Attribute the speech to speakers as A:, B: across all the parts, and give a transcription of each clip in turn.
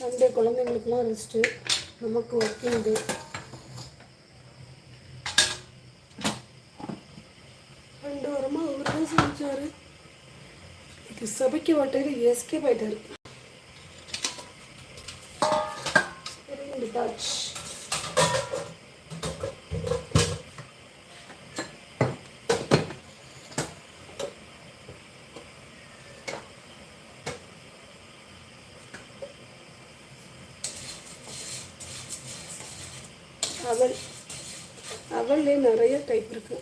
A: Sunday குழந்தைங்களுக்குலாம் rest, நமக்கு working day. ரெண்டு வாரமாக அவர் தான் சமைச்சார். இது சமைக்க மாட்டேரு, எஸ்கேப் ஆயிட்டாரு. விட்டாச்சு. அவல்லே நிறைய டைப் இருக்கு.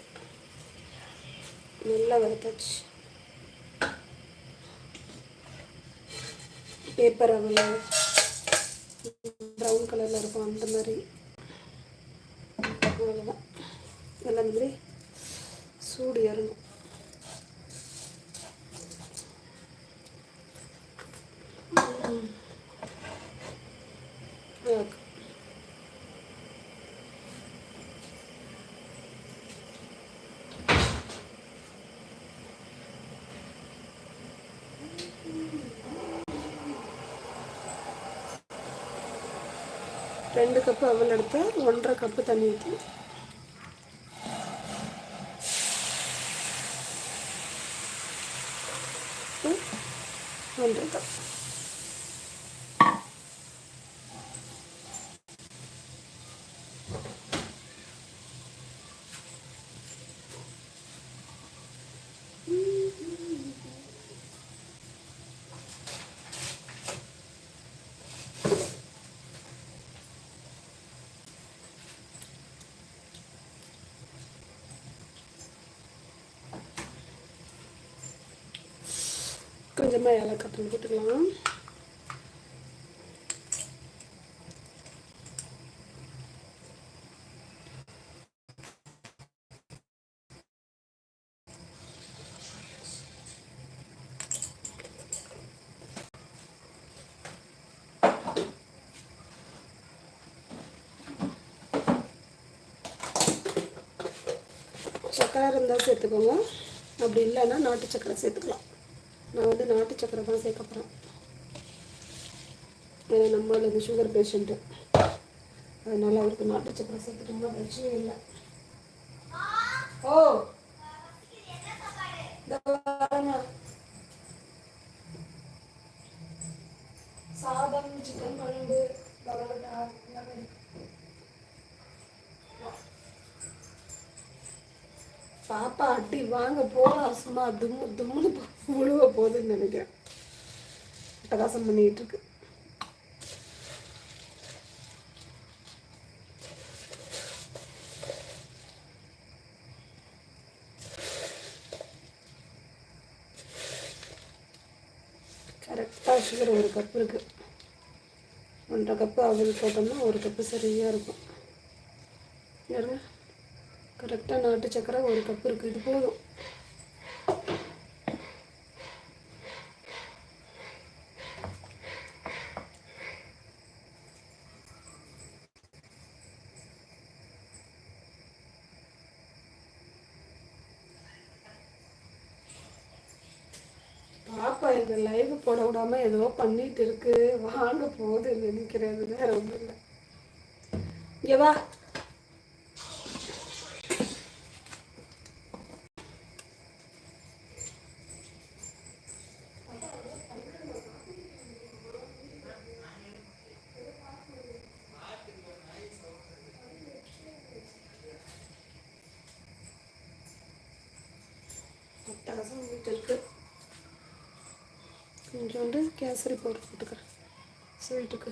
A: நல்லா வறுத்தாச்சு. பேப்பர் அவல், ப்ரௌன் கலரில் இருக்கும் அந்த மாதிரி. அவ்வளோதான். நல்லா மாதிரி சூடு ஏறணும். ரெண்டு கப்பு அவல் எடுத்தால் 1.5 கப்பு தண்ணி ஊற்றணும். ஒன்றரை கப். கொஞ்சமாக ஏலக்காய் தூள் போட்டுக்கலாம். சக்கரை இருந்தால் சேர்த்துக்கோங்க, அப்படி இல்லைன்னா நாட்டு சக்கரை சேர்த்துக்கலாம். நான் வந்து நாட்டு சக்கரை தான் சேர்க்க போகிறேன். ஏன்னா நம்மளுக்கு சுகர் பேஷண்ட்டு, அதனால் அவருக்கு நாட்டு சக்கரை சேர்த்துட்டோம்னா பிரச்சனை இல்லை. ஓ சாதம், சிக்கன் குழம்பு, பாப்பா அடி வாங்க போகிறா, சும்மா தும்முன்னு முழுவ போகுதுன்னு நினைக்கிறேன். அட்டகாசம் பண்ணிக்கிட்டு இருக்கு. கரெக்டாக சுகர் 1 கப்பு இருக்குது. 1.5 கப்பு அவல் போட்டோம்னா 1 கப்பு சரியாக இருக்கும். யாருங்க கரெக்டாக நாட்டு சக்கரை 1 கப்பு இருக்குது. இது போதும். பாப்பா இந்த லைவ் போட விடாமல் ஏதோ பண்ணிட்டு இருக்கு. வாங்க போகுது நினைக்கிறது, வேற ஒன்றும் இல்லை. இங்கே வா. அட்டகாசம் இருக்கு. கொஞ்சோண்டு கேசரி பவுடர் போட்டுக்கிறேன் ஸ்வீட்டுக்கு.